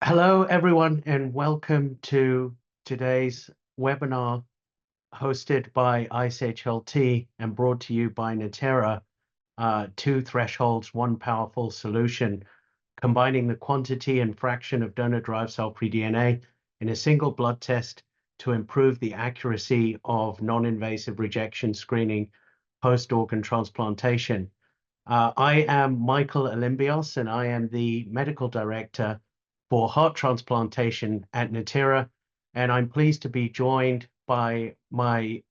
Hello, everyone, and welcome to today's webinar hosted by ISHLT and brought to you by Natera, two thresholds, one powerful solution, combining the quantity and fraction of donor-derived cell-free DNA in a single blood test to improve the accuracy of non-invasive rejection screening post-organ transplantation. I am Michael Olymbios, and I am the medical director for heart transplantation at Natera. And I'm pleased to be joined by my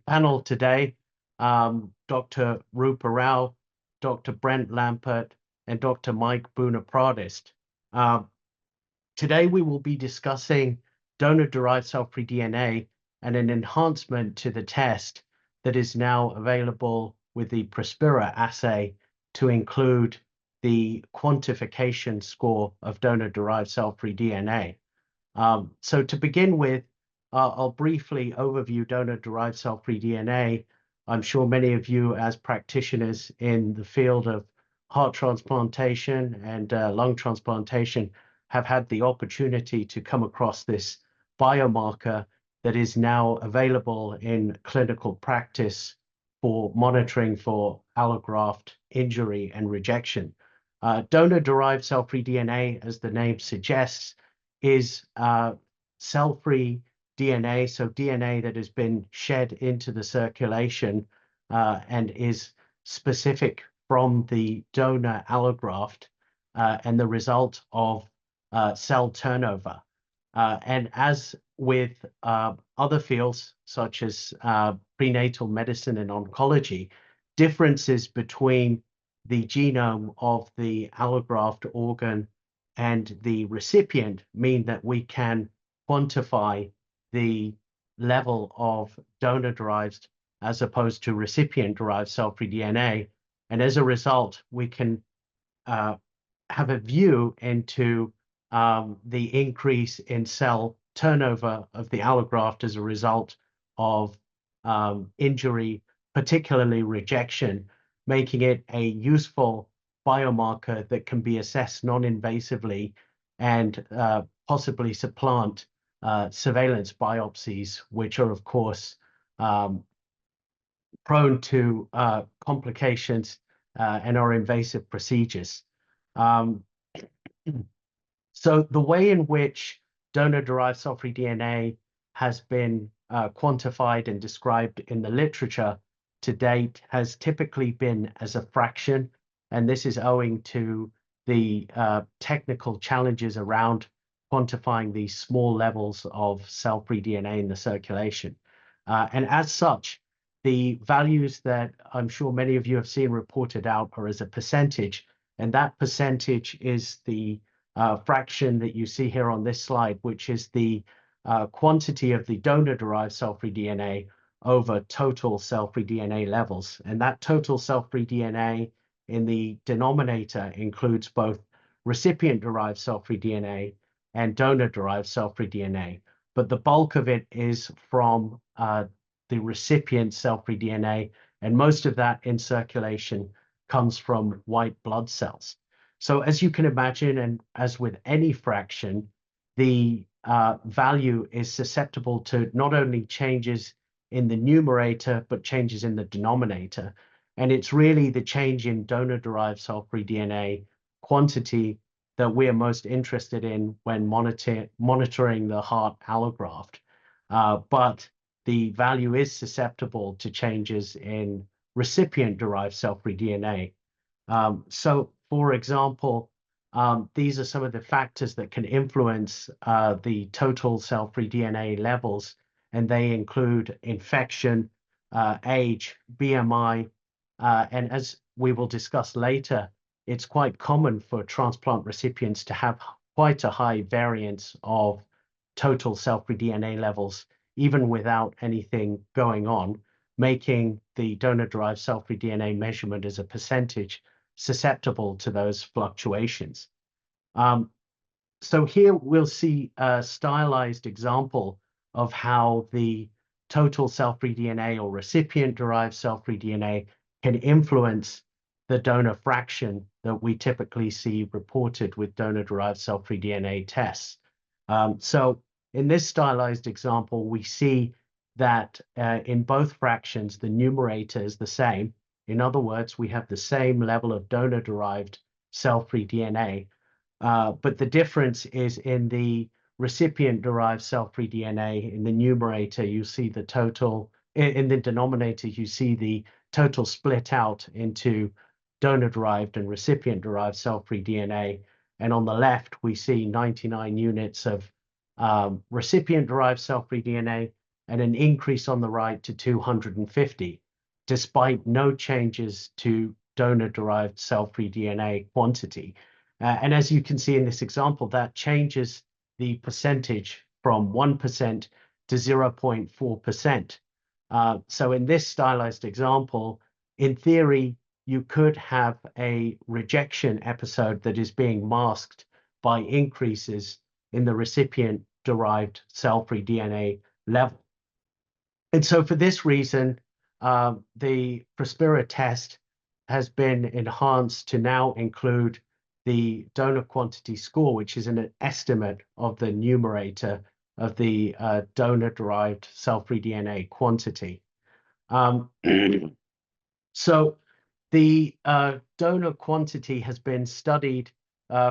panel today, Dr. Rupa Rao, Dr. Brent Lampert, and Dr. Mike Boona-Pradist. Today, we will be discussing donor-derived cell-free DNA and an enhancement to the test that is now available with the Prospera assay to include the quantification score of donor-derived cell-free DNA. So to begin with, I'll briefly overview donor-derived cell-free DNA. I'm sure many of you as practitioners in the field of heart transplantation and lung transplantation have had the opportunity to come across this biomarker that is now available in clinical practice for monitoring for allograft injury and rejection. Donor-derived cell-free DNA, as the name suggests, is cell-free DNA, so DNA that has been shed into the circulation and is specific from the donor allograft and the result of cell turnover. And as with other fields, such as prenatal medicine and oncology, differences between the genome of the allograft organ and the recipient mean that we can quantify the level of donor-derived as opposed to recipient-derived cell-free DNA. And as a result, we can have a view into the increase in cell turnover of the allograft as a result of injury, particularly rejection, making it a useful biomarker that can be assessed non-invasively and possibly supplant surveillance biopsies, which are, of course, prone to complications and are invasive procedures. So the way in which donor-derived cell-free DNA has been quantified and described in the literature to date has typically been as a fraction, and this is owing to the technical challenges around quantifying these small levels of cell-free DNA in the circulation. And as such, the values that I'm sure many of you have seen reported out are as a percentage, and that percentage is the fraction that you see here on this slide, which is the quantity of the donor-derived cell-free DNA over total cell-free DNA levels. And that total cell-free DNA in the denominator includes both recipient-derived cell-free DNA and donor-derived cell-free DNA. But the bulk of it is from the recipient cell-free DNA, and most of that in circulation comes from white blood cells. So as you can imagine, and as with any fraction, the value is susceptible to not only changes in the numerator, but changes in the denominator. And it's really the change in donor-derived cell-free DNA quantity that we're most interested in when monitoring the heart allograft. But the value is susceptible to changes in recipient-derived cell-free DNA. So, for example, these are some of the factors that can influence the total cell-free DNA levels, and they include infection, age, BMI, and as we will discuss later, it's quite common for transplant recipients to have quite a high variance of total cell-free DNA levels, even without anything going on, making the donor-derived cell-free DNA measurement as a percentage susceptible to those fluctuations. So here we'll see a stylized example of how the total cell-free DNA or recipient-derived cell-free DNA can influence the donor fraction that we typically see reported with donor-derived cell-free DNA tests. So in this stylized example, we see that in both fractions, the numerator is the same. In other words, we have the same level of donor-derived cell-free DNA, but the difference is in the recipient-derived cell-free DNA. In the numerator, you see the total, in the denominator, you see the total split out into donor-derived and recipient-derived cell-free DNA. And on the left, we see 99 units of recipient-derived cell-free DNA and an increase on the right to 250, despite no changes to donor-derived cell-free DNA quantity. And as you can see in this example, that changes the percentage from 1% to 0.4%. So in this stylized example, in theory, you could have a rejection episode that is being masked by increases in the recipient-derived cell-free DNA level. And so for this reason, the Prospera test has been enhanced to now include the donor quantity score, which is an estimate of the numerator of the donor-derived cell-free DNA quantity. So the donor quantity has been studied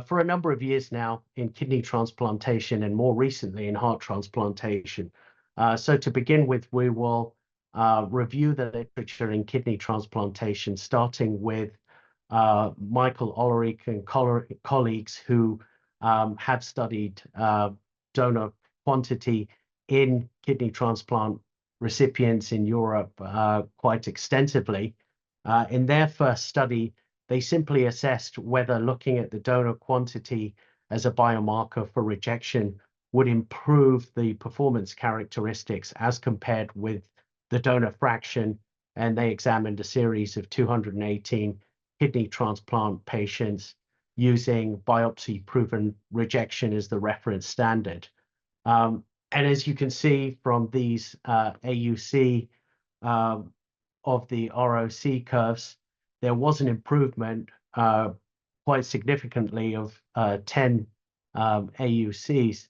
for a number of years now in kidney transplantation and more recently in heart transplantation. So to begin with, we will review the literature in kidney transplantation, starting with Michael Ulrich and colleagues who have studied donor quantity in kidney transplant recipients in Europe quite extensively. In their first study, they simply assessed whether looking at the donor quantity as a biomarker for rejection would improve the performance characteristics as compared with the donor fraction, and they examined a series of 218 kidney transplant patients using biopsy-proven rejection as the reference standard. And as you can see from these AUC of the ROC curves, there was an improvement quite significantly of 10 AUCs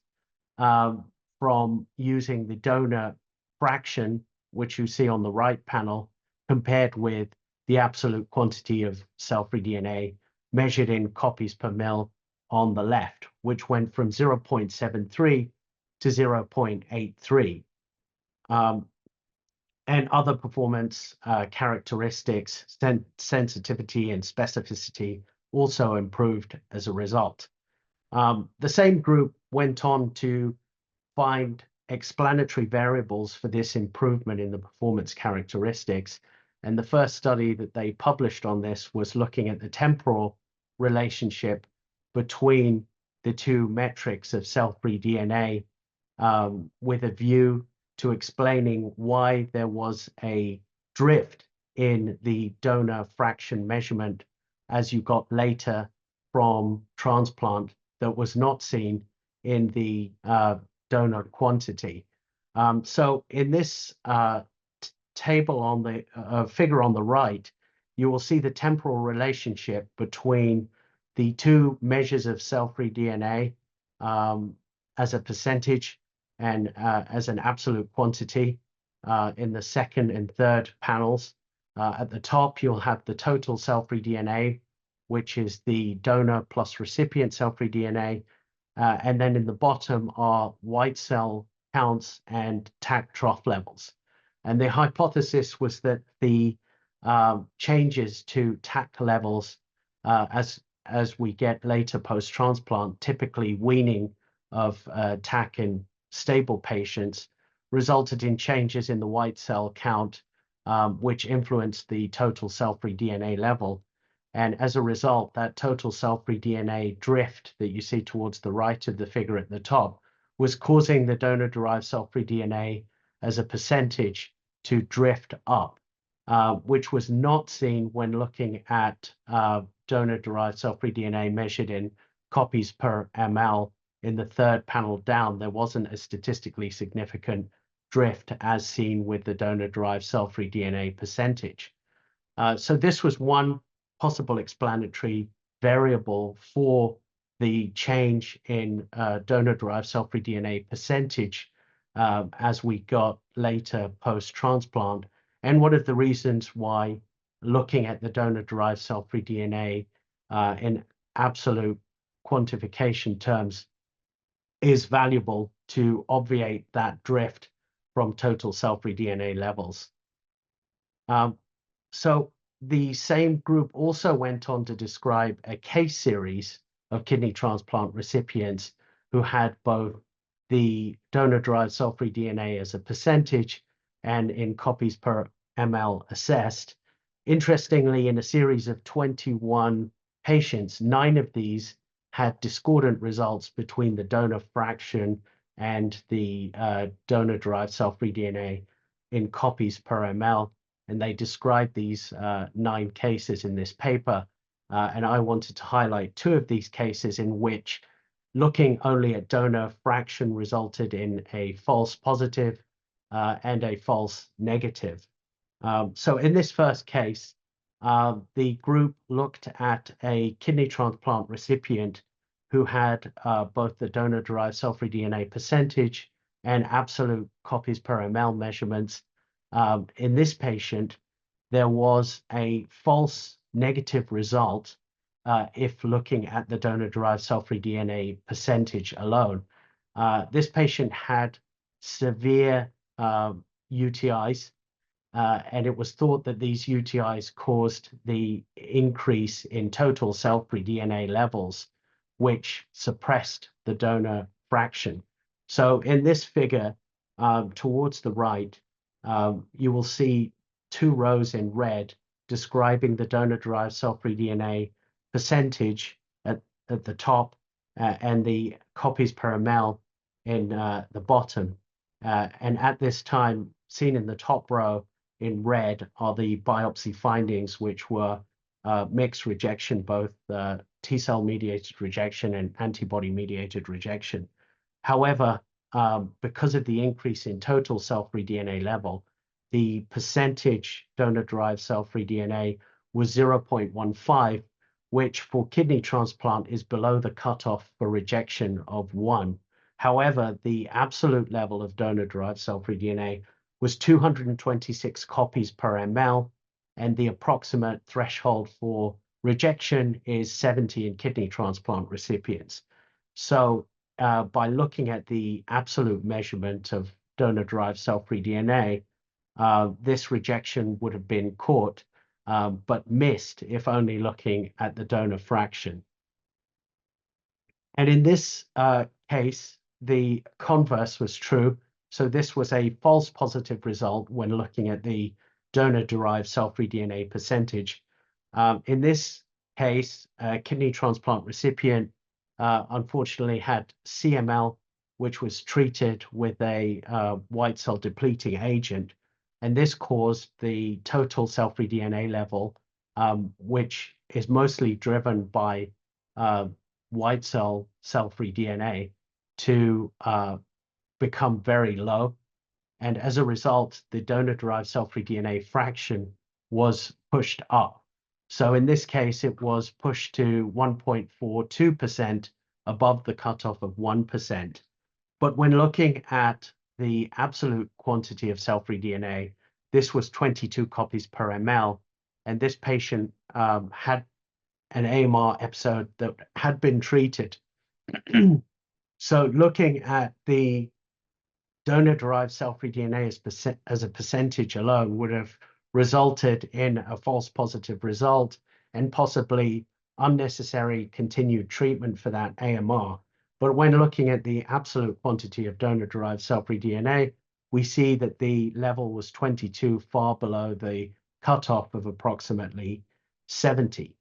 from using the donor fraction, which you see on the right panel, compared with the absolute quantity of cell-free DNA measured in copies per mil on the left, which went from 0.73 to 0.83. And other performance characteristics, sensitivity and specificity also improved as a result. The same group went on to find explanatory variables for this improvement in the performance characteristics. And the first study that they published on this was looking at the temporal relationship between the two metrics of cell-free DNA with a view to explaining why there was a drift in the donor fraction measurement as you got later from transplant that was not seen in the donor quantity. So in this table on the figure on the right, you will see the temporal relationship between the two measures of cell-free DNA as a percentage and as an absolute quantity in the second and third panels. At the top, you'll have the total cell-free DNA, which is the donor plus recipient cell-free DNA. And then in the bottom are white cell counts and TAC trough levels. And the hypothesis was that the changes to TAC levels as we get later post-transplant, typically weaning of TAC in stable patients, resulted in changes in the white cell count, which influenced the total cell-free DNA level. And as a result, that total cell-free DNA drift that you see towards the right of the figure at the top was causing the donor-derived cell-free DNA as a percentage to drift up, which was not seen when looking at donor-derived cell-free DNA measured in copies per ml. In the third panel down, there wasn't a statistically significant drift as seen with the donor-derived cell-free DNA percentage. So this was one possible explanatory variable for the change in donor-derived cell-free DNA percentage as we got later post-transplant. And one of the reasons why looking at the donor-derived cell-free DNA in absolute quantification terms is valuable to obviate that drift from total cell-free DNA levels. So the same group also went on to describe a case series of kidney transplant recipients who had both the donor-derived cell-free DNA as a percentage and in copies per ml assessed. Interestingly, in a series of 21 patients, 9 of these had discordant results between the donor fraction and the donor-derived cell-free DNA in copies per ml. And they described these 9 cases in this paper. And I wanted to highlight 2 of these cases in which looking only at donor fraction resulted in a false positive and a false negative. So in this first case, the group looked at a kidney transplant recipient who had both the donor-derived cell-free DNA percentage and absolute copies per ml measurements. In this patient, there was a false negative result if looking at the donor-derived cell-free DNA percentage alone. This patient had severe UTIs, and it was thought that these UTIs caused the increase in total cell-free DNA levels, which suppressed the donor fraction. So in this figure, towards the right, you will see 2 rows in red describing the donor-derived cell-free DNA percentage at the top and the copies per ml in the bottom. And at this time, seen in the top row in red are the biopsy findings, which were mixed rejection, both T-cell mediated rejection and antibody mediated rejection. However, because of the increase in total cell-free DNA level, the percentage donor-derived cell-free DNA was 0.15, which for kidney transplant is below the cutoff for rejection of 1. However, the absolute level of donor-derived cell-free DNA was 226 copies per ml, and the approximate threshold for rejection is 70 in kidney transplant recipients. So by looking at the absolute measurement of donor-derived cell-free DNA, this rejection would have been caught, but missed if only looking at the donor fraction. And in this case, the converse was true. So this was a false positive result when looking at the donor-derived cell-free DNA percentage. In this case, a kidney transplant recipient unfortunately had CML, which was treated with a white cell depleting agent. And this caused the total cell-free DNA level, which is mostly driven by white cell-free DNA, to become very low. And as a result, the donor-derived cell-free DNA fraction was pushed up. So in this case, it was pushed to 1.42% above the cutoff of 1%. But when looking at the absolute quantity of cell-free DNA, this was 22 copies per ml. And this patient had an AMR episode that had been treated. So looking at the donor-derived cell-free DNA as a percentage alone would have resulted in a false positive result and possibly unnecessary continued treatment for that AMR. But when looking at the absolute quantity of donor-derived cell-free DNA, we see that the level was 22, far below the cutoff of approximately 70.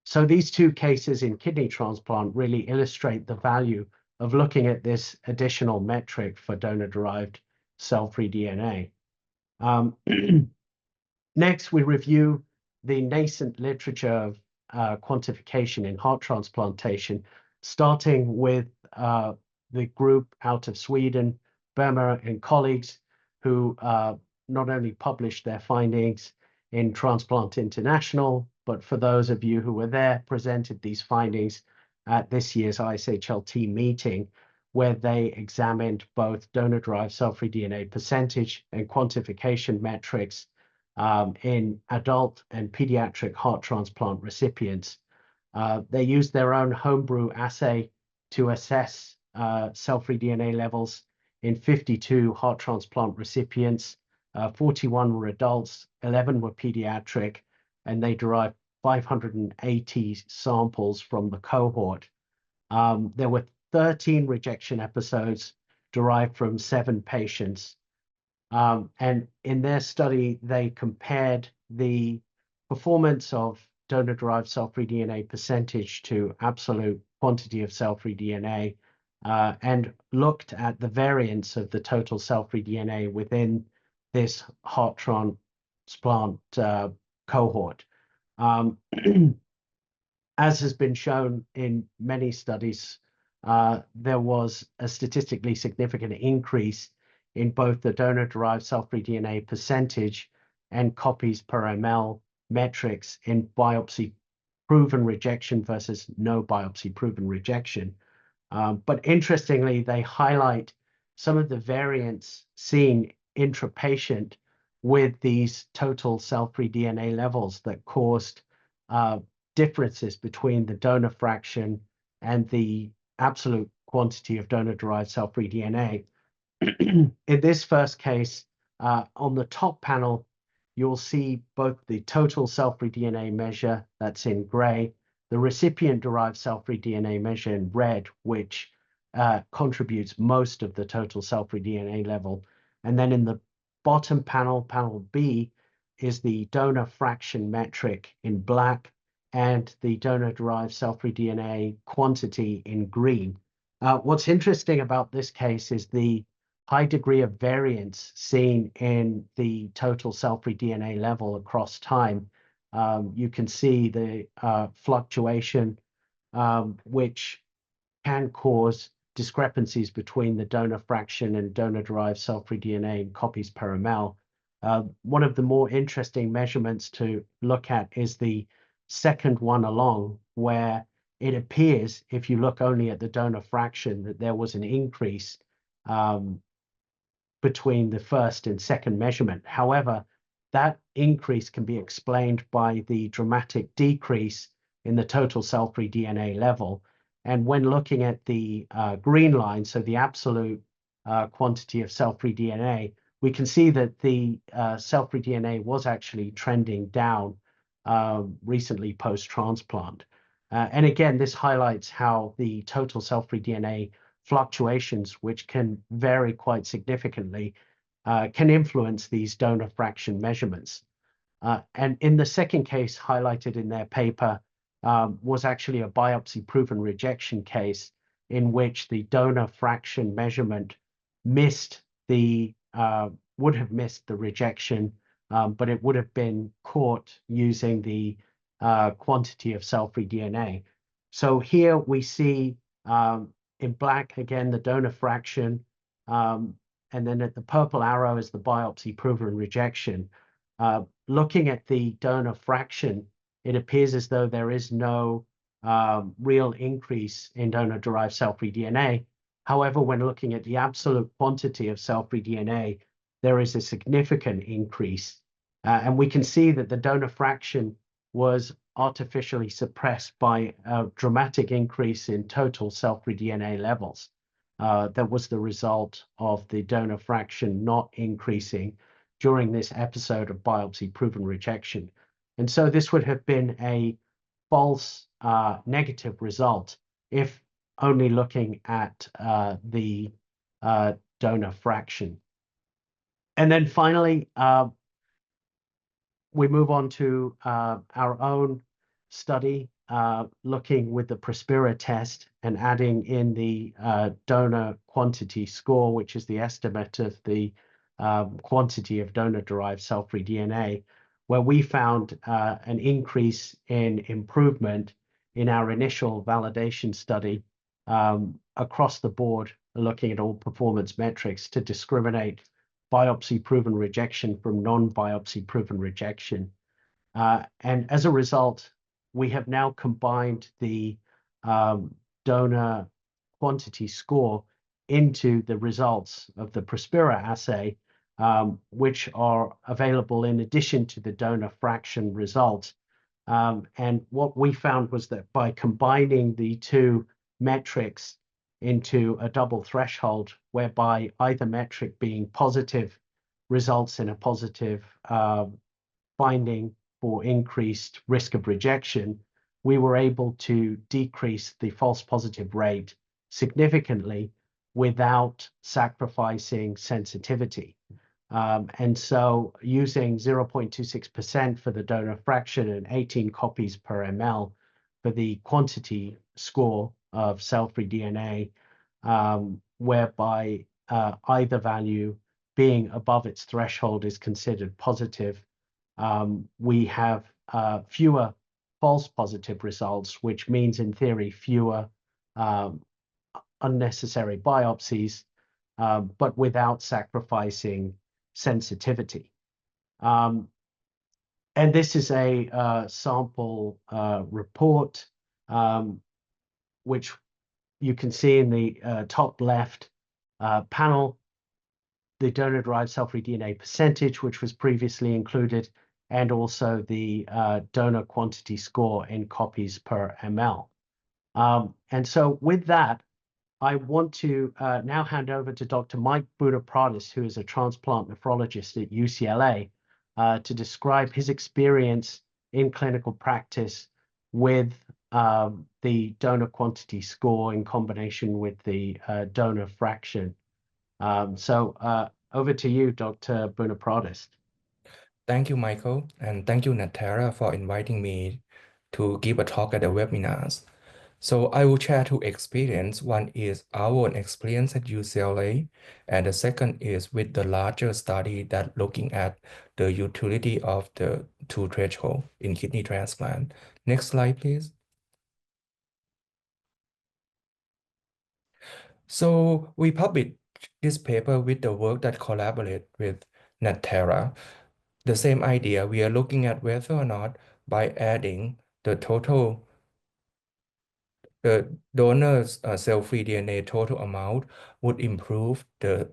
So these 2 cases in kidney transplant really illustrate the value of looking at this additional metric for donor-derived cell-free DNA. Next, we review the nascent literature of quantification in heart transplantation, starting with the group out of Sweden, Burma and colleagues, who not only published their findings in Transplant International, but for those of you who were there, presented these findings at this year's ISHLT meeting, where they examined both donor-derived cell-free DNA percentage and quantification metrics in adult and pediatric heart transplant recipients. They used their own homebrew assay to assess cell-free DNA levels in 52 heart transplant recipients. 41 were adults, 11 were pediatric, and they derived 580 samples from the cohort. There were 13 rejection episodes derived from 7 patients. And in their study, they compared the performance of donor-derived cell-free DNA percentage to absolute quantity of cell-free DNA, and looked at the variance of the total cell-free DNA within this heart transplant cohort. As has been shown in many studies, there was a statistically significant increase in both the donor-derived cell-free DNA percentage and copies per ml metrics in biopsy-proven rejection versus no biopsy-proven rejection. But interestingly, they highlight some of the variance seen intra-patient with these total cell-free DNA levels that caused differences between the donor fraction and the absolute quantity of donor-derived cell-free DNA. In this first case, on the top panel, you'll see both the total cell-free DNA measure, that's in gray, the recipient-derived cell-free DNA measure in red, which contributes most of the total cell-free DNA level. And then in the bottom panel, panel B, is the donor fraction metric in black and the donor-derived cell-free DNA quantity in green. What's interesting about this case is the high degree of variance seen in the total cell-free DNA level across time. You can see the fluctuation, which can cause discrepancies between the donor fraction and donor-derived cell-free DNA in copies per ml. One of the more interesting measurements to look at is the second one along, where it appears, if you look only at the donor fraction, that there was an increase between the first and second measurement. However, that increase can be explained by the dramatic decrease in the total cell-free DNA level. And when looking at the green line, so the absolute quantity of cell-free DNA, we can see that the cell-free DNA was actually trending down recently post-transplant. And again, this highlights how the total cell-free DNA fluctuations, which can vary quite significantly, can influence these donor fraction measurements. And in the second case highlighted in their paper was actually a biopsy-proven rejection case in which the donor fraction measurement would have missed the rejection, but it would have been caught using the quantity of cell-free DNA. So here we see in black, again, the donor fraction, and then at the purple arrow is the biopsy-proven rejection. Looking at the donor fraction, it appears as though there is no real increase in donor-derived cell-free DNA. However, when looking at the absolute quantity of cell-free DNA, there is a significant increase. And we can see that the donor fraction was artificially suppressed by a dramatic increase in total cell-free DNA levels. That was the result of the donor fraction not increasing during this episode of biopsy-proven rejection. And so this would have been a false negative result if only looking at the donor fraction. And then finally, we move on to our own study looking with the Prospera test and adding in the donor quantity score, which is the estimate of the quantity of donor-derived cell-free DNA, where we found an increase in improvement in our initial validation study across the board, looking at all performance metrics to discriminate biopsy-proven rejection from non-biopsy-proven rejection. And as a result, we have now combined the donor quantity score into the results of the Prospera assay, which are available in addition to the donor fraction result. And what we found was that by combining the two metrics into a double threshold, whereby either metric being positive results in a positive finding for increased risk of rejection, we were able to decrease the false positive rate significantly without sacrificing sensitivity. And so using 0.26% for the donor fraction and 18 copies per ml for the quantity score of cell-free DNA, whereby either value being above its threshold is considered positive, we have fewer false positive results, which means in theory fewer unnecessary biopsies, but without sacrificing sensitivity. And this is a sample report, which you can see in the top left panel, the donor-derived cell-free DNA percentage, which was previously included, and also the donor quantity score in copies per ml. And so with that, I want to now hand over to Dr. Mike Buddha-Pradis, who is a transplant nephrologist at UCLA, to describe his experience in clinical practice with the donor quantity score in combination with the donor fraction. So over to you, Dr. Buddha-Pradis. Thank you, Michael, and thank you, Natera, for inviting me to give a talk at the webinars. So I will share two experiences. One is our own experience at UCLA, and the second is with the larger study that looking at the utility of the two threshold in kidney transplant. Next slide, please. So we published this paper with the work that collaborate with Natera. The same idea, we are looking at whether or not by adding the total the donor's cell-free DNA total amount would improve the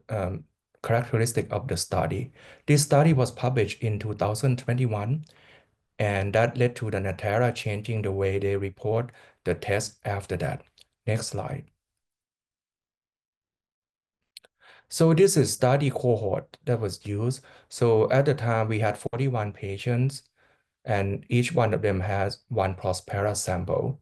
characteristic of the study. This study was published in 2021, and that led to the Natera changing the way they report the test after that. Next slide. So this is study cohort that was used. So at the time we had 41 patients, and each one of them has one Prospera sample.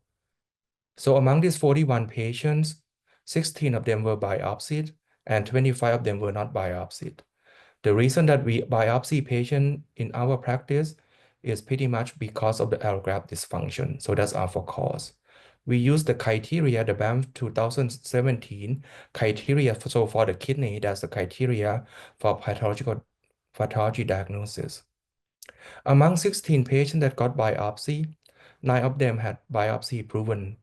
So among these 41 patients, 16 of them were biopsied and 25 of them were not biopsied. The reason that we biopsy patients in our practice is pretty much because of the allograft dysfunction. So that's our cause. We use the criteria, the BAM 2017 criteria for the kidney, that's the criteria for pathology diagnosis. Among 16 patients that got biopsy, 9 of them had biopsy proven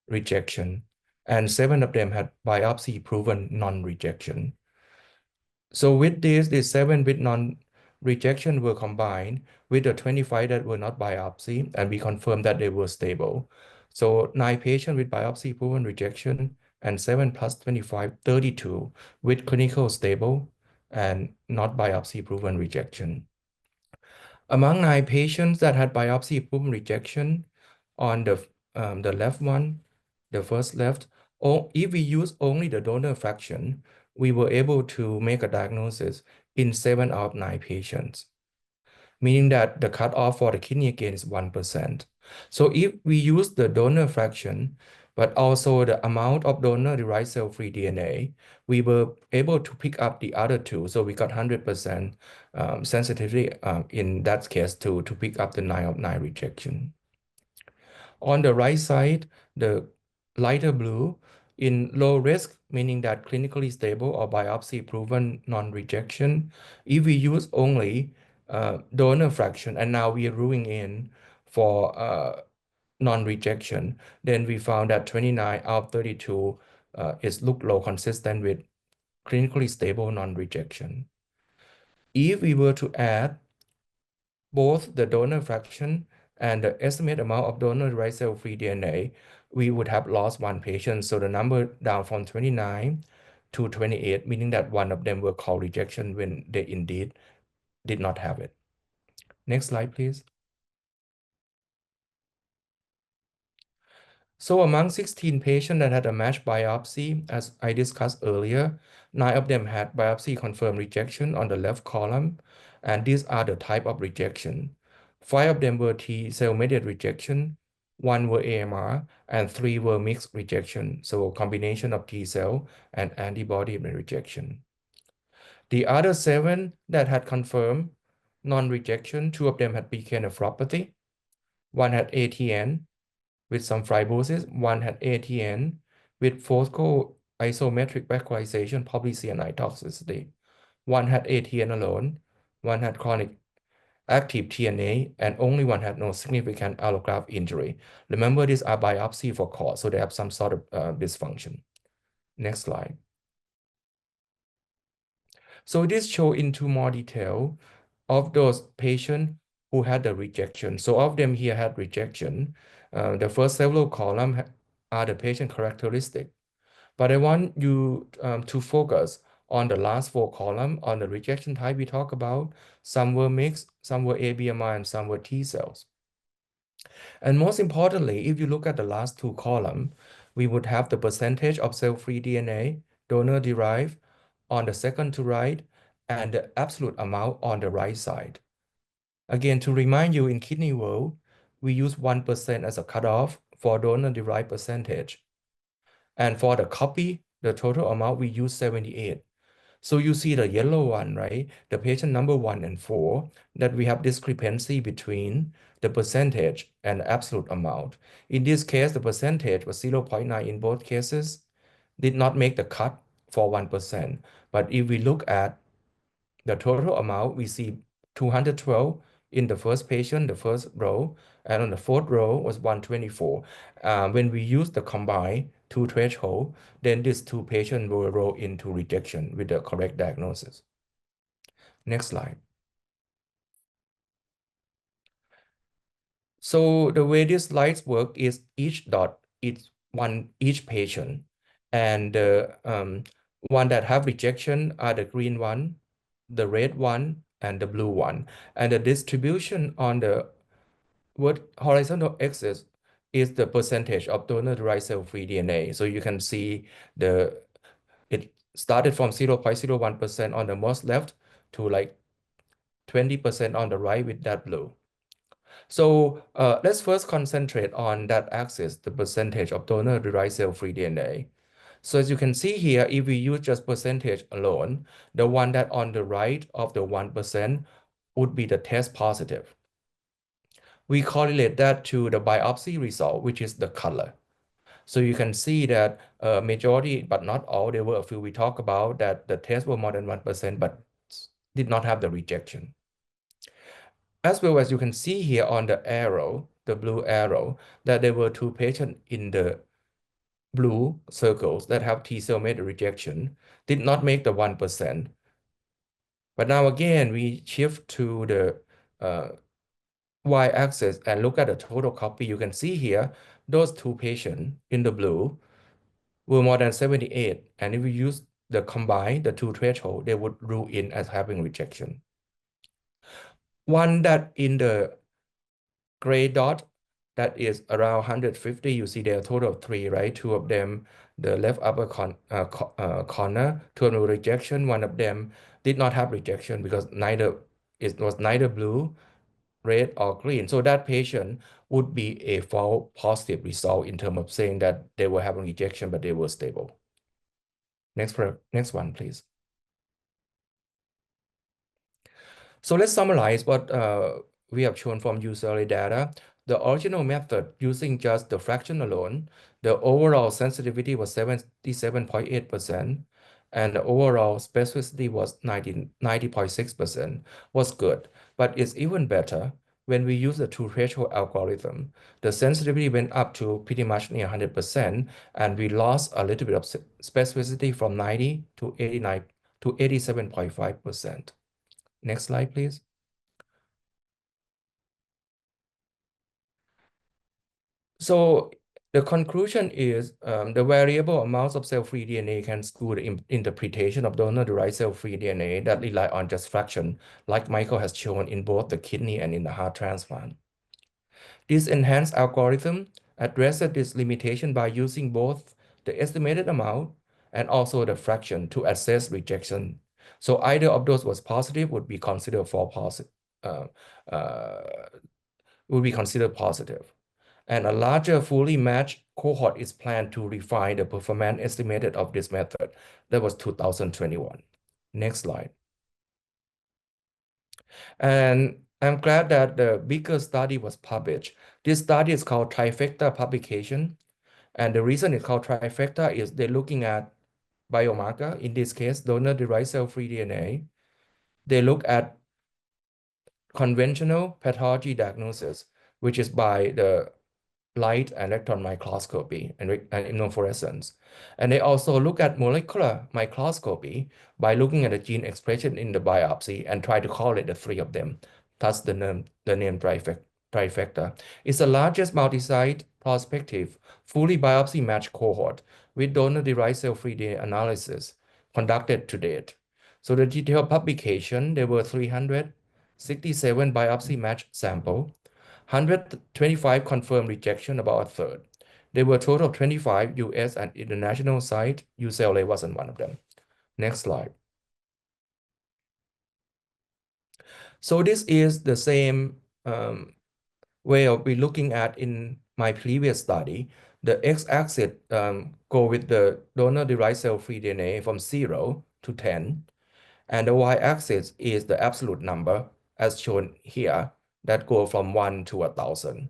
rejection, and 7 of them had biopsy proven non-rejection. So with this, the 7 with non-rejection were combined with the 25 that were not biopsy, and we confirmed that they were stable. So 9 patients with biopsy proven rejection and 7 plus 25, 32 with clinical stable and not biopsy proven rejection. Among 9 patients that had biopsy proven rejection, on the left one, the first left, or if we use only the donor fraction, we were able to make a diagnosis in 7 out of 9 patients, meaning that the cutoff for the kidney gain is 1%. So if we use the donor fraction, but also the amount of donor-derived cell-free DNA, we were able to pick up the other two. So we got 100% sensitivity in that case to pick up the 9 of 9 rejection. On the right side, the lighter blue, in low risk, meaning that clinically stable or biopsy proven non-rejection, if we use only donor fraction, and now we are ruling in for non-rejection, then we found that 29 out of 32 is look low consistent with clinically stable non-rejection. If we were to add both the donor fraction and the estimated amount of donor-derived cell-free DNA, we would have lost one patient. So the number down from 29 to 28, meaning that one of them were called rejection when they indeed did not have it. Next slide, please. So among 16 patients that had a matched biopsy, as I discussed earlier, 9 of them had biopsy confirmed rejection on the left column, and these are the type of rejection. 5 of them were T cell mediated rejection, 1 were AMR, and 3 were mixed rejection, so combination of T cell and antibody rejection. The other 7 that had confirmed non-rejection, 2 of them had PK nephropathy, 1 had ATN, with some fibrosis, 1 had ATN with phosphoisometric vacuolization, probably CNI toxicity. 1 had ATN alone, 1 had chronic active TNA, and only 1 had no significant allograft injury. Remember, these are biopsy for cause, so they have some sort of dysfunction. Next slide. So this show into more detail of those patients who had the rejection. So of them here had rejection. The first several columns are the patient characteristic. But I want you to focus on the last 4 columns on the rejection type we talked about. Some were mixed, some were ABMI, and some were T cells. And most importantly, if you look at the last 2 columns, we would have the percentage of cell-free DNA, donor-derived, on the second to right, and the absolute amount on the right side. Again, to remind you, in kidney world, we use 1% as a cutoff for donor-derived percentage. And for the copy, the total amount, we use 78. So you see the yellow one, right? The patient number 1 and 4, that we have discrepancy between the percentage and absolute amount. In this case, the percentage was 0.9 in both cases, did not make the cut for 1%. But if we look at the total amount, we see 212 in the first patient, the first row, and on the fourth row was 124. When we use the combined 2 threshold, then these 2 patients will roll into rejection with the correct diagnosis. Next slide. So the way these slides work is each dot is each patient, and one that have rejection are the green one, the red one, and the blue one. And the distribution on the horizontal axis is the percentage of donor-derived cell-free DNA. So you can see it started from 0.01% on the most left to like 20% on the right with that blue. So let's first concentrate on that axis, the percentage of donor-derived cell-free DNA. So as you can see here, if we use just percentage alone, the one that on the right of the 1% would be the test positive. We correlate that to the biopsy result, which is the color. So you can see that majority, but not all, there were a few we talked about that the tests were more than 1%, but did not have the rejection. As well as you can see here on the arrow, the blue arrow, that there were 2 patients in the blue circles that have T cell mediated rejection, did not make the 1%. But now again, we shift to the y-axis and look at the total copy. You can see here, those 2 patients in the blue were more than 78. And if we use the combine, the 2 threshold, they would rule in as having rejection. One that in the gray dot, that is around 150, you see there are a total of 3, right? 2 of them, the left upper corner, 2 of them were rejection. 1 of them did not have rejection because it was neither blue, red, or green. So that patient would be a false positive result in terms of saying that they were having rejection, but they were stable. Next one, please. So let's summarize what we have shown from user data. The original method using just the fraction alone, the overall sensitivity was 77.8%, and the overall specificity was 90.6%, was good. But it's even better when we use the 2 threshold algorithm. The sensitivity went up to pretty much near 100%, and we lost a little bit of specificity from 90 to 89 to 87.5%. Next slide, please. So the conclusion is the variable amounts of cell-free DNA can skew the interpretation of donor-derived cell-free DNA that rely on just fraction, like Michael has shown in both the kidney and in the heart transplant. This enhanced algorithm addresses this limitation by using both the estimated amount and also the fraction to assess rejection. So either of those was positive would be considered for positive, uh, uh, would be considered positive. And a larger fully matched cohort is planned to refine the performance estimated of this method. That was 2021. Next slide. And I'm glad that the bigger study was published. This study is called Trifecta publication. And the reason it's called Trifecta is they're looking at biomarker, in this case, donor-derived cell-free DNA. They look at conventional pathology diagnosis, which is by the light electron microscopy and immunofluorescence. And they also look at molecular microscopy by looking at the gene expression in the biopsy and try to correlate the three of them. That's the name Trifecta. It's the largest multi-site prospective, fully biopsy matched cohort with donor-derived cell-free DNA analysis conducted to date. So the detailed publication, there were 367 biopsy matched sample, 125 confirmed rejection, about a third. There were a total of 25 US and international sites. UCLA wasn't one of them. Next slide. So this is the same way of we looking at in my previous study. The x-axis go with the donor-derived cell-free DNA from 0 to 10. And the y-axis is the absolute number, as shown here, that go from 1 to 1,000.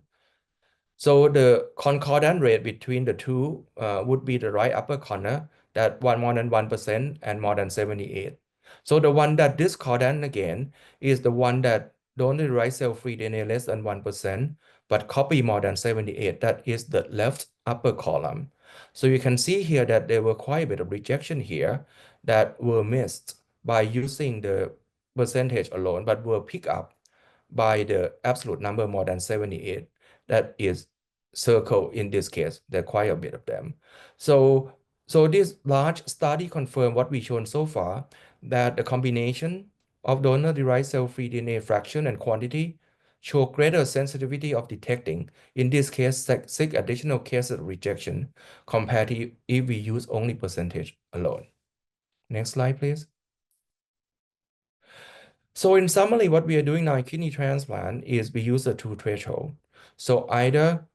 So the concordant rate between the two would be the right upper corner, that more than 1% and more than 78. So the one that discordant again is the one that don't derived cell-free DNA less than 1%, but copy more than 78. That is the left upper column. So you can see here that there were quite a bit of rejection here that were missed by using the percentage alone, but were picked up by the absolute number more than 78. That is circle in this case. There are quite a bit of them. So this large study confirmed what we've shown so far, that the combination of donor-derived cell-free DNA fraction and quantity show greater sensitivity of detecting, in this case, 6 additional cases of rejection compared to if we use only percentage alone. Next slide, please. So in summary, what we are doing now in kidney transplant is we use the two threshold. So either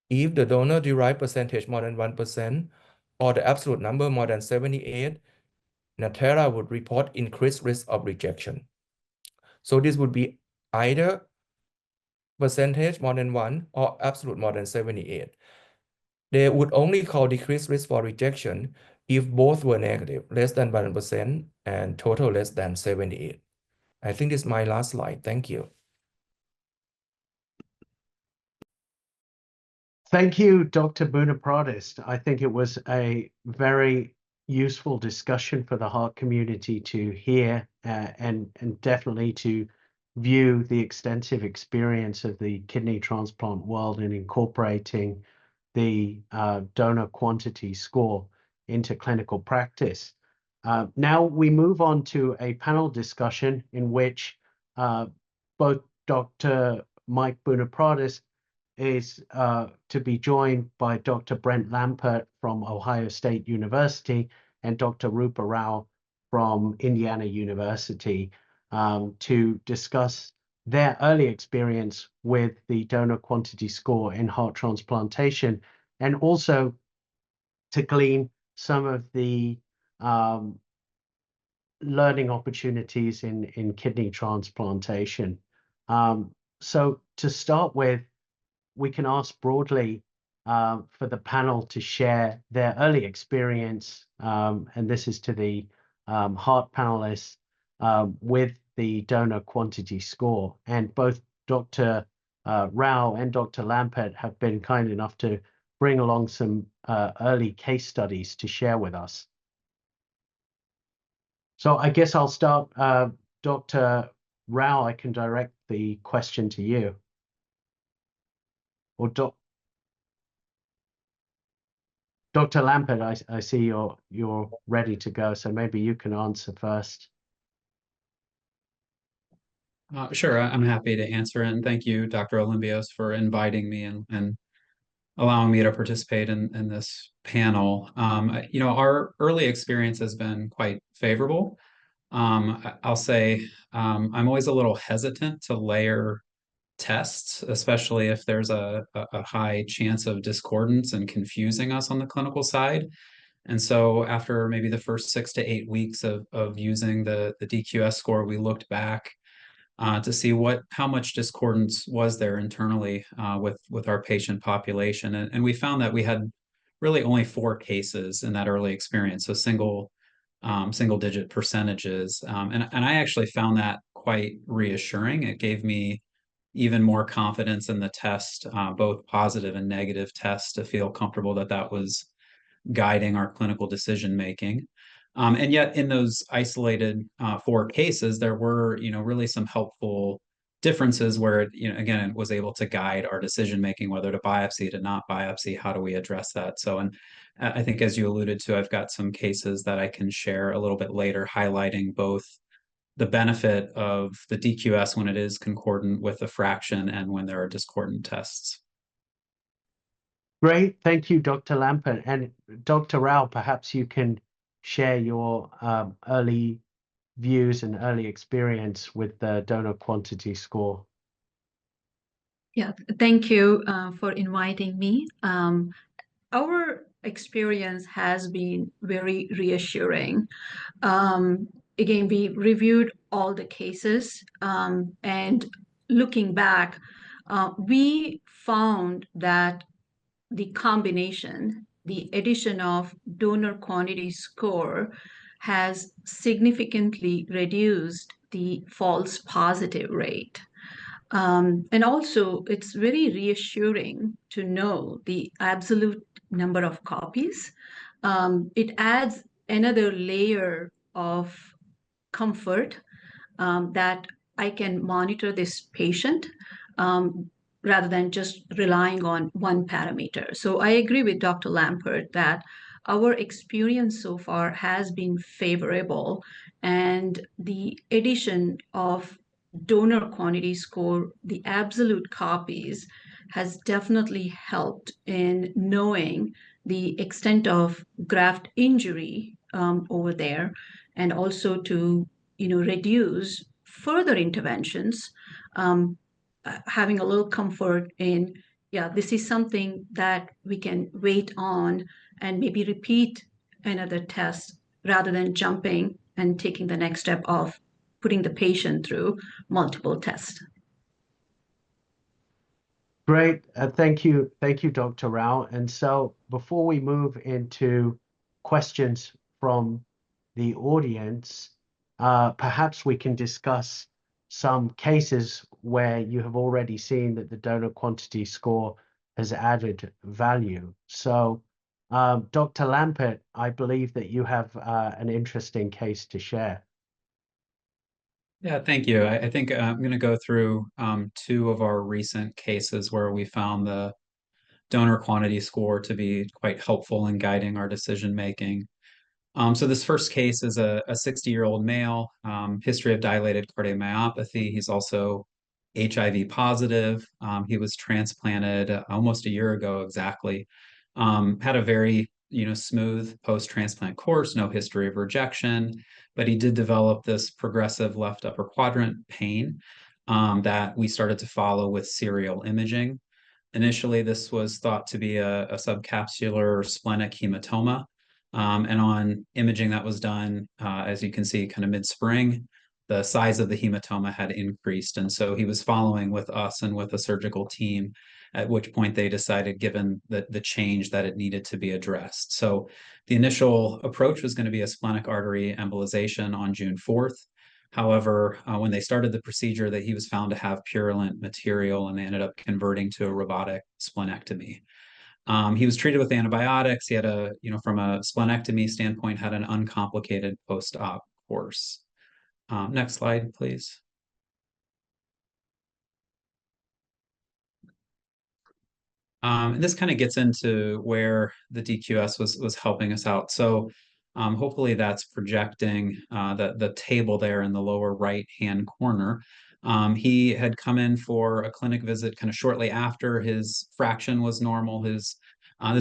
if the donor derived percentage more than 1% or the absolute number more than 78, Natera would report increased risk of rejection. So this would be either percentage more than 1 or absolute more than 78. They would only call decreased risk for rejection if both were negative, less than 1% and total less than 78. I think this is my last slide. Thank you. Thank you, Dr. Bunapradist. I think it was a very useful discussion for the heart community to hear and definitely to view the extensive experience of the kidney transplant world in incorporating the donor quantity score into clinical practice. Now we move on to a panel discussion in which both Dr. Mike Bunapradist is to be joined by Dr. Brent Lampert from Ohio State University and Dr. Rupa Rao from Indiana University to discuss their early experience with the donor quantity score in heart transplantation, and also to glean some of the learning opportunities in kidney transplantation. So to start with, we can ask broadly for the panel to share their early experience, and this is to the heart panelists, with the donor quantity score. And both Dr. Rao and Dr. Lampert have been kind enough to bring along some early case studies to share with us. So I guess I'll start, Dr. Rao, I can direct the question to you. Or Dr. Lampert, I see you're ready to go, so maybe you can answer first. Sure, I'm happy to answer it. And thank you, Dr. Olympios, for inviting me and allowing me to participate in this panel. Our early experience has been quite favorable. I'll say I'm always a little hesitant to layer tests, especially if there's a high chance of discordance and confusing us on the clinical side. And so after maybe the first 6 to 8 weeks of using the DQS score, we looked back to see how much discordance was there internally with our patient population. And we found that we had really only 4 cases in that early experience, so single digit percentages. And I actually found that quite reassuring. It gave me even more confidence in the test, both positive and negative tests, to feel comfortable that that was guiding our clinical decision making. And yet, in those isolated 4 cases, there were, really some helpful differences where, again, it was able to guide our decision making, whether to biopsy, to not biopsy. How do we address that? So, and I think, as you alluded to, I've got some cases that I can share a little bit later, highlighting both the benefit of the DQS when it is concordant with the fraction and when there are discordant tests. Great, thank you, Dr. Lampert. And Dr. Rao, perhaps you can share your early views and early experience with the donor quantity score. Yeah, thank you for inviting me. Our experience has been very reassuring. Again, we reviewed all the cases, and looking back, we found that the combination, the addition of donor quantity score has significantly reduced the false positive rate. And also, it's very reassuring to know the absolute number of copies. It adds another layer of comfort that I can monitor this patient rather than just relying on one parameter. So I agree with Dr. Lampert that our experience so far has been favorable, and the addition of donor quantity score, the absolute copies, has definitely helped in knowing the extent of graft injury over there, and also to reduce further interventions, having a little comfort in, yeah, this is something that we can wait on and maybe repeat another test rather than jumping and taking the next step of putting the patient through multiple tests. Great, thank you, Dr. Rao. And so before we move into questions from the audience, perhaps we can discuss some cases where you have already seen that the donor quantity score has added value. So, Dr. Lampert, I believe that you have an interesting case to share. Yeah, thank you. I think I'm going to go through 2 of our recent cases where we found the donor quantity score to be quite helpful in guiding our decision making. So this first case is a 60-year-old male, history of dilated cardiomyopathy. He's also HIV positive. He was transplanted almost a year ago exactly. Had a very smooth post-transplant course, no history of rejection, but he did develop this progressive left upper quadrant pain that we started to follow with serial imaging. Initially, this was thought to be a subcapsular splenic hematoma. And on imaging that was done, as you can see, kind of mid-spring, the size of the hematoma had increased. And so he was following with us and with a surgical team, at which point they decided, given the change, that it needed to be addressed. So the initial approach was going to be a splenic artery embolization on June 4th. However, when they started the procedure, that he was found to have purulent material, and they ended up converting to a robotic splenectomy. He was treated with antibiotics. He had from a splenectomy standpoint, had an uncomplicated post-op course. Next slide, please. And this kind of gets into where the DQS was helping us out. So hopefully that's projecting the table there in the lower right-hand corner. He had come in for a clinic visit kind of shortly after his fraction was normal. This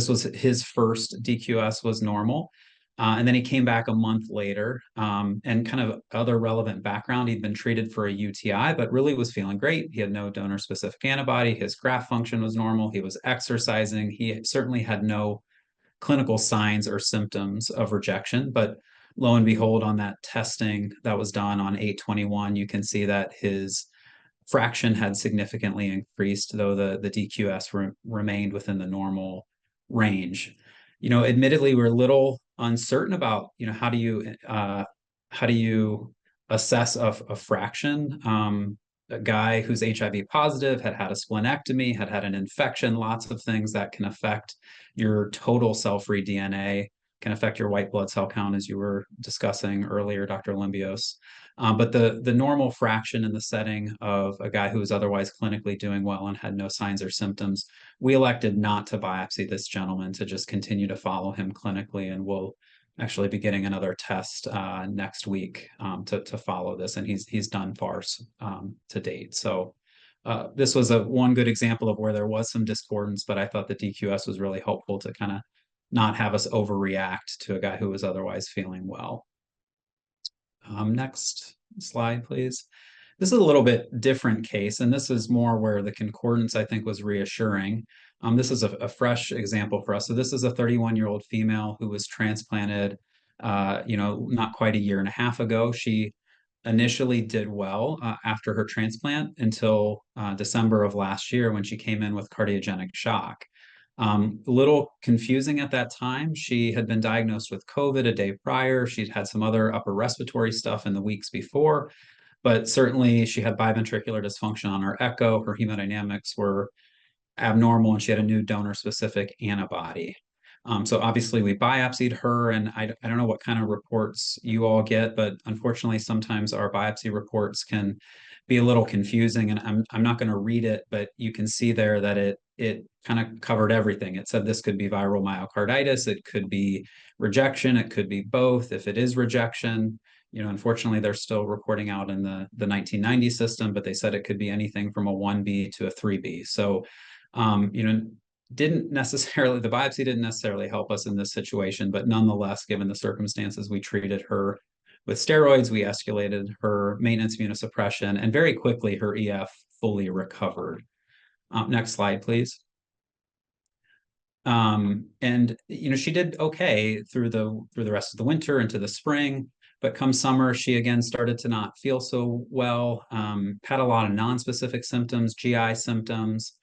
was his first DQS was normal. And then he came back a month later, and kind of other relevant background. He'd been treated for a UTI, but really was feeling great. He had no donor-specific antibody. His graft function was normal. He was exercising. He certainly had no clinical signs or symptoms of rejection. But lo and behold, on that testing that was done on 8/21, you can see that his fraction had significantly increased, though the DQS remained within the normal range. Admittedly, we're a little uncertain about, how do you assess a fraction? A guy who's HIV positive had a splenectomy, had an infection, lots of things that can affect your total cell-free DNA, can affect your white blood cell count, as you were discussing earlier, Dr. Limbios. But the normal fraction in the setting of a guy who was otherwise clinically doing well and had no signs or symptoms, we elected not to biopsy this gentleman, to just continue to follow him clinically, and we'll actually be getting another test next week to follow this, and he's done FARS to date. So this was one good example of where there was some discordance, but I thought the DQS was really helpful to kind of not have us overreact to a guy who was otherwise feeling well. Next slide, please. This is a little bit different case, and this is more where the concordance, I think, was reassuring. This is a fresh example for us. So this is a 31-year-old female who was transplanted, not quite a year and a half ago. She initially did well after her transplant until December of last year, when she came in with cardiogenic shock. A little confusing at that time. She had been diagnosed with COVID a day prior. She'd had some other upper respiratory stuff in the weeks before, but certainly she had biventricular dysfunction on her echo. Her hemodynamics were abnormal, and she had a new donor-specific antibody. So obviously we biopsied her, and I don't know what kind of reports you all get, but unfortunately sometimes our biopsy reports can be a little confusing, and I'm not going to read it, but you can see there that it kind of covered everything. It said this could be viral myocarditis, it could be rejection, it could be both. If it is rejection, unfortunately they're still reporting out in the 1990 system, but they said it could be anything from a 1B to a 3B. So the biopsy didn't necessarily help us in this situation, but nonetheless, given the circumstances, we treated her with steroids, we escalated her maintenance immunosuppression, and very quickly her EF fully recovered. Next slide, please. And she did okay through the rest of the winter into the spring, but come summer, she again started to not feel so well, had a lot of non-specific symptoms, GI symptoms,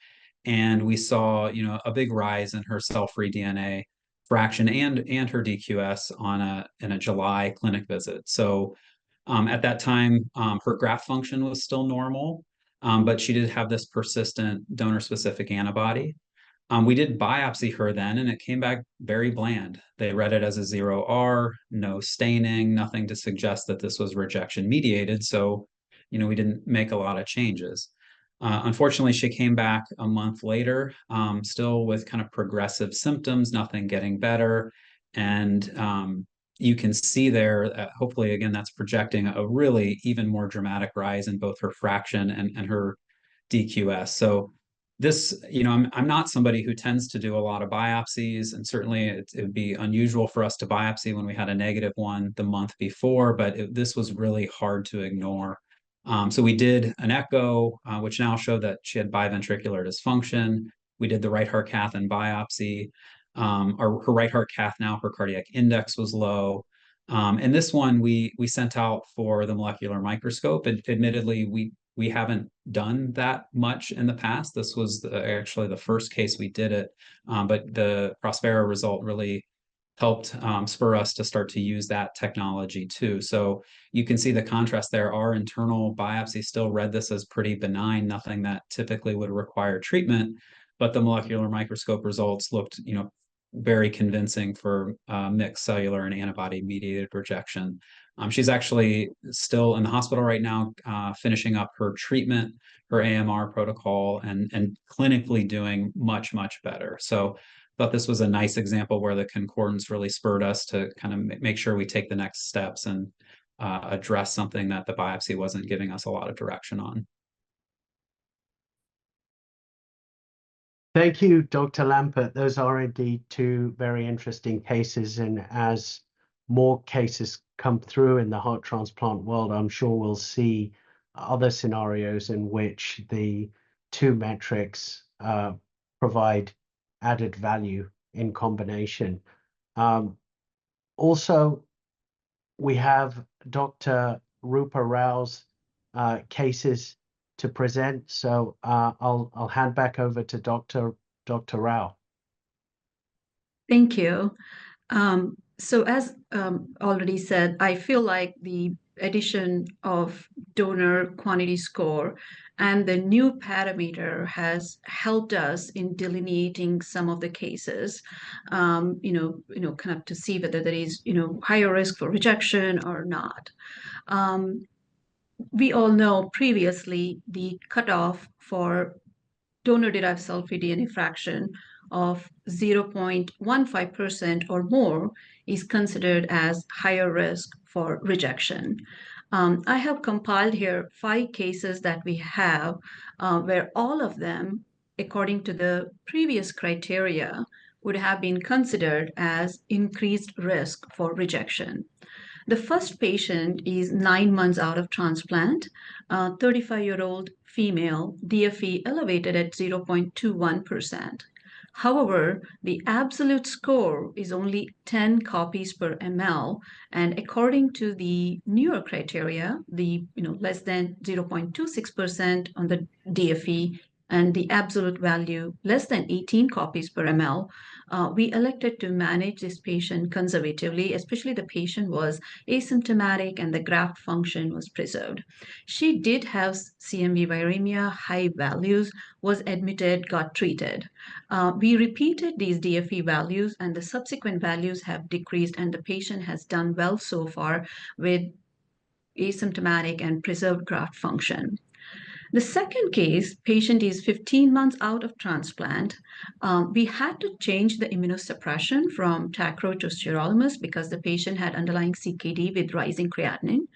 and we saw a big rise in her cell-free DNA fraction and her DQS in a July clinic visit. So at that time, her graft function was still normal, but she did have this persistent donor-specific antibody. We did biopsy her then, and it came back very bland. They read it as a 0R, no staining, nothing to suggest that this was rejection mediated. So, we didn't make a lot of changes. Unfortunately, she came back a month later, still with kind of progressive symptoms, nothing getting better. And you can see there, hopefully, again, that's projecting a really even more dramatic rise in both her fraction and her DQS. So this, I'm not somebody who tends to do a lot of biopsies, and certainly it would be unusual for us to biopsy when we had a negative one the month before, but this was really hard to ignore. So we did an echo, which now showed that she had biventricular dysfunction. We did the right heart cath and biopsy. Her right heart cath, now her cardiac index was low. And this one we sent out for the molecular microscope. Admittedly, we haven't done that much in the past. This was actually the first case we did it, but the Prospera result really helped spur us to start to use that technology too. So you can see the contrast there. Our internal biopsy still read this as pretty benign, nothing that typically would require treatment, but the molecular microscope results looked, very convincing for mixed cellular and antibody mediated rejection. She's actually still in the hospital right now, finishing up her treatment, her AMR protocol, and clinically doing much, much better. So I thought this was a nice example where the concordance really spurred us to kind of make sure we take the next steps and address something that the biopsy wasn't giving us a lot of direction on. Thank you, Dr. Lampert. Those are indeed two very interesting cases. And as more cases come through in the heart transplant world, I'm sure we'll see other scenarios in which the two metrics provide added value in combination. Also, we have Dr. Rupa Rao's cases to present. So I'll hand back over to Dr. Rao. Thank you. So as already said, I feel like the addition of donor quantity score and the new parameter has helped us in delineating some of the cases, kind of to see whether there is, higher risk for rejection or not. We all know previously the cutoff for donor-derived cell-free DNA fraction of 0.15% or more is considered as higher risk for rejection. I have compiled here 5 cases that we have where all of them, according to the previous criteria, would have been considered as increased risk for rejection. The first patient is 9 months out of transplant, 35-year-old female, DFE elevated at 0.21%. However, the absolute score is only 10 copies per ml, and according to the newer criteria, the less than 0.26% on the DFE and the absolute value less than 18 copies per ml, we elected to manage this patient conservatively, especially the patient was asymptomatic and the graft function was preserved. She did have CMV viremia, high values, was admitted, got treated. We repeated these DFE values and the subsequent values have decreased and the patient has done well so far with asymptomatic and preserved graft function. The second case, patient is 15 months out of transplant. We had to change the immunosuppression from tacro to sirolimus because the patient had underlying CKD with rising creatinine.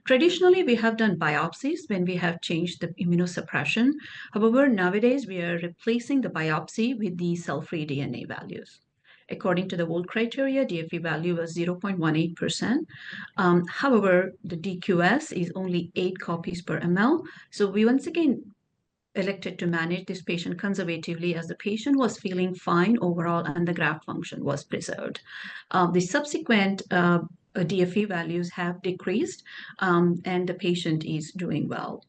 Traditionally, we have done biopsies when we have changed the immunosuppression. However, nowadays we are replacing the biopsy with the cell-free DNA values. According to the old criteria, DFE value was 0.18%. However, the DQS is only 8 copies per ml. So we once again elected to manage this patient conservatively as the patient was feeling fine overall and the graft function was preserved. The subsequent DFE values have decreased and the patient is doing well.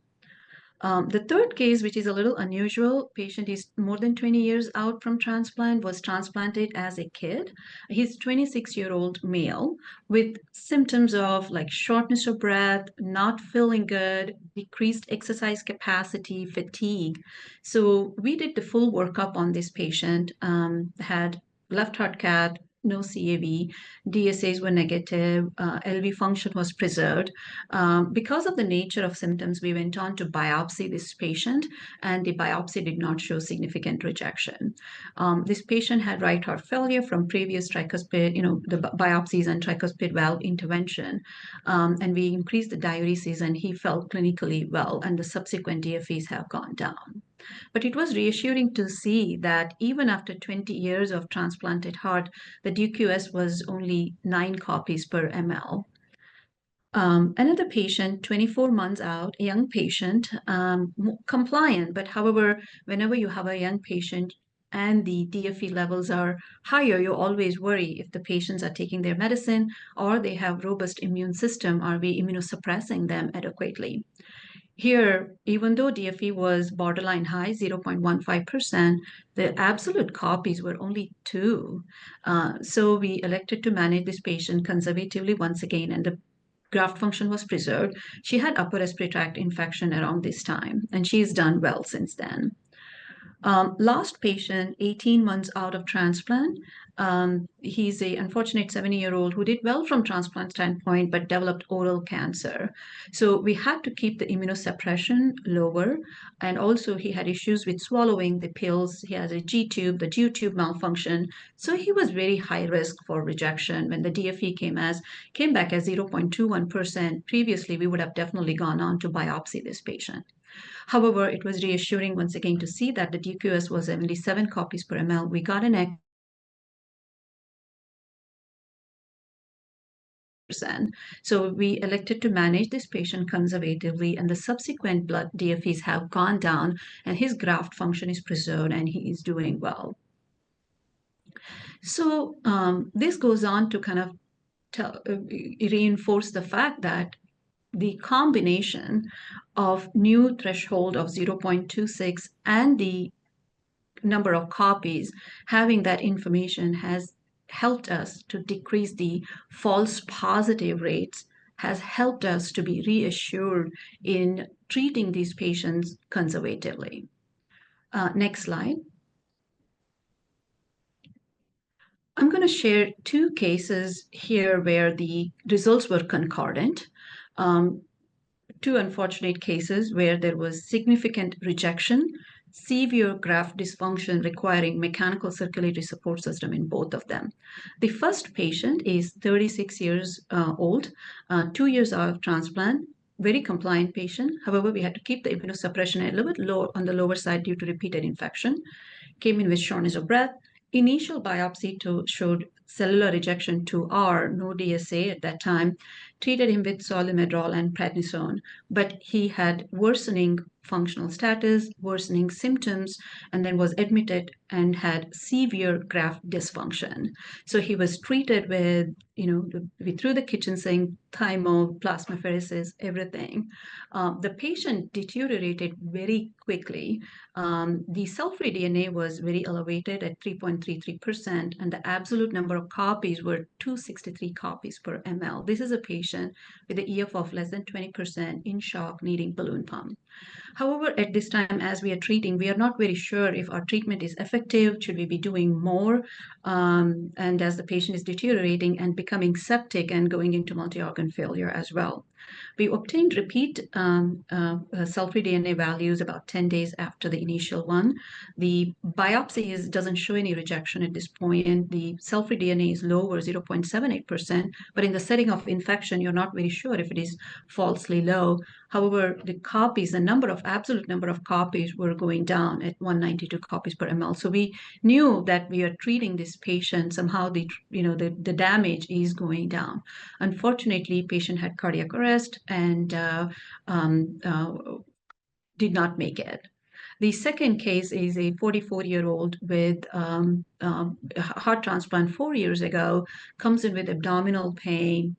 The third case, which is a little unusual, patient is more than 20 years out from transplant, was transplanted as a kid. He's 26-year-old male with symptoms of like shortness of breath, not feeling good, decreased exercise capacity, fatigue. So we did the full workup on this patient, had left heart cath, no CAV, DSAs were negative, LV function was preserved. Because of the nature of symptoms, we went on to biopsy this patient, and the biopsy did not show significant rejection. This patient had right heart failure from previous tricuspid, the biopsies and tricuspid valve intervention, and we increased the diuresis, and he felt clinically well, and the subsequent DFEs have gone down. But it was reassuring to see that even after 20 years of transplanted heart, the DQS was only 9 copies per ml. Another patient, 24 months out, a young patient, compliant, but however, whenever you have a young patient and the DFE levels are higher, you always worry if the patients are taking their medicine or they have robust immune system, are we immunosuppressing them adequately? Here, even though DFE was borderline high, 0.15%, the absolute copies were only 2. So we elected to manage this patient conservatively once again, and the graft function was preserved. She had upper respiratory tract infection around this time, and she's done well since then. Last patient, 18 months out of transplant, He's an unfortunate 70-year-old who did well from transplant standpoint, but developed oral cancer. So we had to keep the immunosuppression lower. And also he had issues with swallowing the pills. He has a G-tube, the G-tube malfunction. So he was very high risk for rejection. When the DFE came back as 0.21%, previously we would have definitely gone on to biopsy this patient. However, it was reassuring once again to see that the DQS was 77 copies per ml. We got an So we elected to manage this patient conservatively, and the subsequent blood DFEs have gone down, and his graft function is preserved, and he is doing well. So this goes on to kind of reinforce the fact that the combination of new threshold of 0.26 and the number of copies, having that information has helped us to decrease the false positive rates, has helped us to be reassured in treating these patients conservatively. Next slide. I'm going to share two cases here where the results were concordant. Two unfortunate cases where there was significant rejection, severe graft dysfunction requiring mechanical circulatory support system in both of them. The first patient is 36 years old, 2 years out of transplant, very compliant patient. However, we had to keep the immunosuppression a little bit low on the lower side due to repeated infection. Came in with shortness of breath. Initial biopsy showed cellular rejection 2R, no DSA at that time. Treated him with solimedrol and prednisone, but he had worsening functional status, worsening symptoms, and then was admitted and had severe graft dysfunction. So he was treated with, we threw the kitchen sink, thymo, plasmapheresis, everything. The patient deteriorated very quickly. The cell-free DNA was very elevated at 3.33%, and the absolute number of copies were 263 copies per ml. This is a patient with an EF of less than 20%, in shock, needing balloon pump. However, at this time, as we are treating, we are not very sure if our treatment is effective. Should we be doing more? And as the patient is deteriorating and becoming septic and going into multi-organ failure as well. We obtained repeat cell-free DNA values about 10 days after the initial one. The biopsy doesn't show any rejection at this point, and the cell-free DNA is lower, 0.78%, but in the setting of infection, you're not very sure if it is falsely low. However, the copies, the absolute number of copies were going down at 192 copies per ml. So we knew that we are treating this patient, somehow the damage is going down. Unfortunately, patient had cardiac arrest and did not make it. The second case is a 44-year-old with heart transplant 4 years ago, comes in with abdominal pain,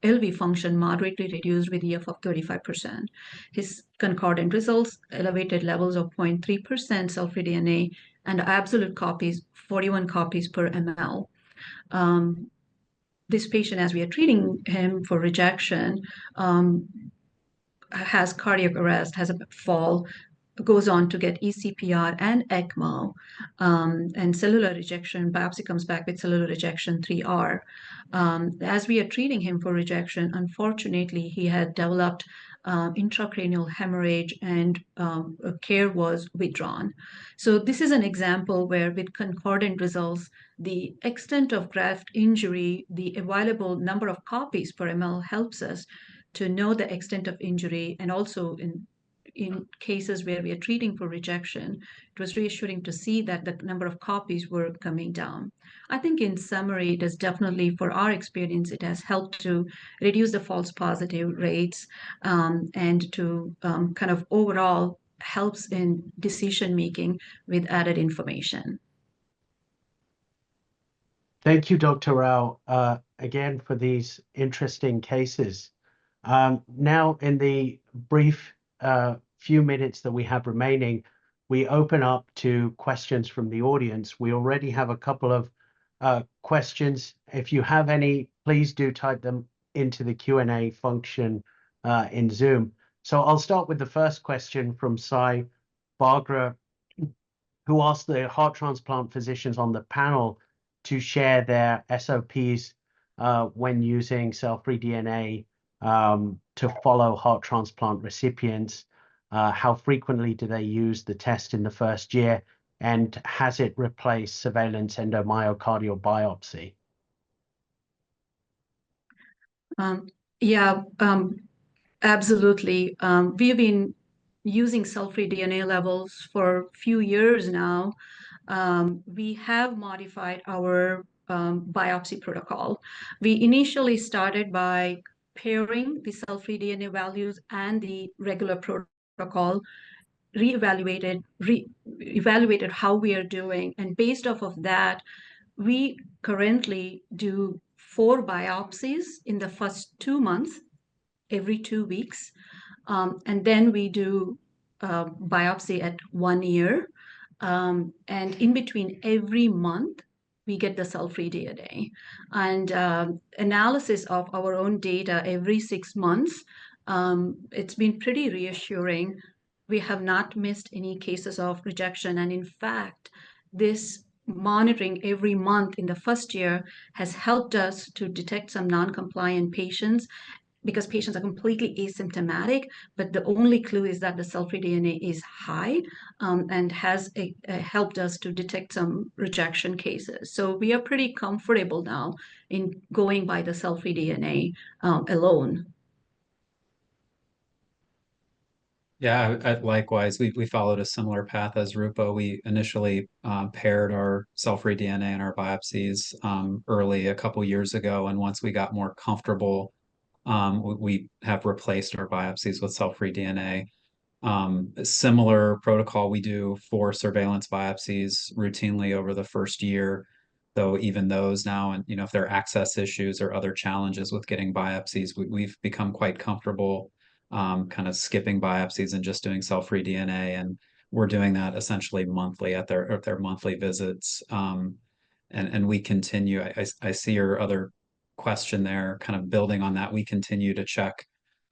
LV function moderately reduced with EF of 35%. His concordant results, elevated levels of 0.3% cell-free DNA, and absolute copies, 41 copies per ml. This patient, as we are treating him for rejection, has cardiac arrest, has a fall, goes on to get ECPR and ECMO, and cellular rejection. Biopsy comes back with cellular rejection 3R. As we are treating him for rejection, unfortunately, he had developed intracranial hemorrhage, and care was withdrawn. So this is an example where with concordant results, the extent of graft injury, the available number of copies per ml helps us to know the extent of injury, and also in cases where we are treating for rejection, it was reassuring to see that the number of copies were coming down. I think in summary, it is definitely, for our experience, it has helped to reduce the false positive rates, and to kind of overall helps in decision making with added information. Thank you, Dr. Rao, again for these interesting cases. Now, in the brief few minutes that we have remaining, we open up to questions from the audience. We already have a couple of questions. If you have any, please do type them into the Q&A function in Zoom. So I'll start with the first question from Sai Bagra, who asked the heart transplant physicians on the panel to share their SOPs when using cell-free DNA to follow heart transplant recipients. How frequently do they use the test in the first year? And has it replaced surveillance endomyocardial biopsy? Yeah, absolutely. We've been using cell-free DNA levels for a few years now. We have modified our biopsy protocol. We initially started by pairing the cell-free DNA values and the regular protocol, evaluated how we are doing, and based off of that, we currently do 4 biopsies in the first 2 months, every 2 weeks. And then we do biopsy at 1 year. And in between every month, we get the cell-free DNA. And analysis of our own data every 6 months, it's been pretty reassuring. We have not missed any cases of rejection. And in fact, this monitoring every month in the first year has helped us to detect some non-compliant patients, because patients are completely asymptomatic, but the only clue is that the cell-free DNA is high, and has helped us to detect some rejection cases. So we are pretty comfortable now in going by the cell-free DNA alone. Yeah, likewise, we followed a similar path as Rupa. We initially paired our cell-free DNA and our biopsies early a couple years ago, and once we got more comfortable, we have replaced our biopsies with cell-free DNA. A similar protocol we do for surveillance biopsies routinely over the first year, though even those now, and if there are access issues or other challenges with getting biopsies, we've become quite comfortable kind of skipping biopsies and just doing cell-free DNA, and we're doing that essentially monthly at their monthly visits. And we continue. I see your other question there, kind of building on that. We continue to check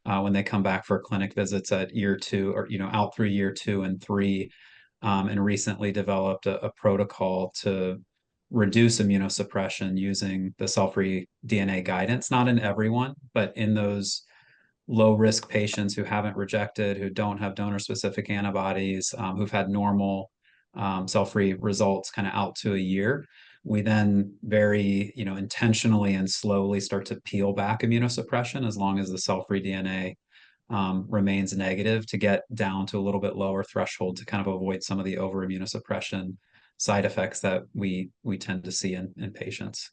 when they come back for clinic visits at year 2, or out through year 2 and 3, and recently developed a protocol to reduce immunosuppression using the cell-free DNA guidance, not in everyone, but in those low-risk patients who haven't rejected, who don't have donor-specific antibodies, who've had normal cell-free results kind of out to a year. We then very intentionally and slowly start to peel back immunosuppression as long as the cell-free DNA remains negative, to get down to a little bit lower threshold to kind of avoid some of the over-immunosuppression side effects that we tend to see in patients.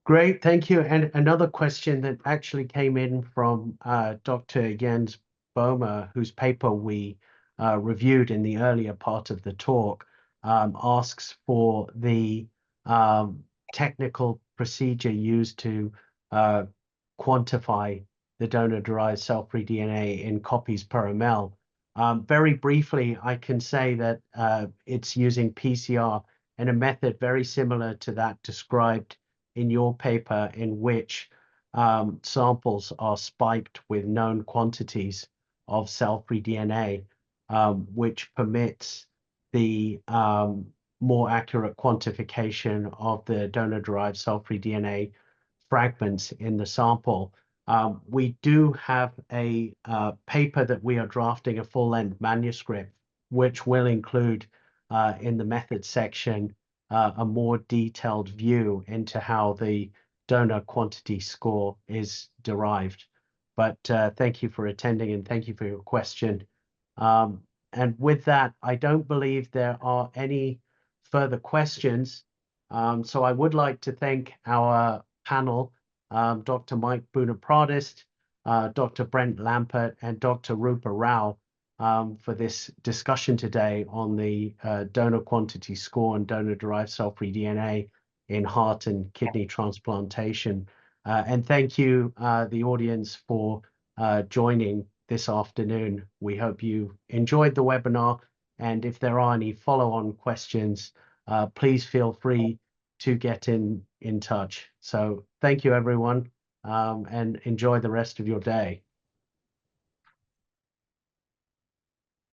Great, thank you. And another question that actually came in from Dr. Jens Boehmer, whose paper we reviewed in the earlier part of the talk, asks for the technical procedure used to quantify the donor-derived cell-free DNA in copies per ml. Very briefly, I can say that it's using PCR and a method very similar to that described in your paper, in which samples are spiked with known quantities of cell-free DNA, which permits the more accurate quantification of the donor-derived cell-free DNA fragments in the sample. We do have a paper that we are drafting, a full-length manuscript, which will include in the methods section a more detailed view into how the donor quantity score is derived. But thank you for attending, and thank you for your question. And with that, I don't believe there are any further questions. So I would like to thank our panel, Dr. Mike Buner-Pradist, Dr. Brent Lampert, and Dr. Rupa Rao, for this discussion today on the donor quantity score and donor-derived cell-free DNA in heart and kidney transplantation. And thank you, the audience, for joining this afternoon. We hope you enjoyed the webinar, and if there are any follow-on questions, please feel free to get in touch. So thank you, everyone, and enjoy the rest of your day.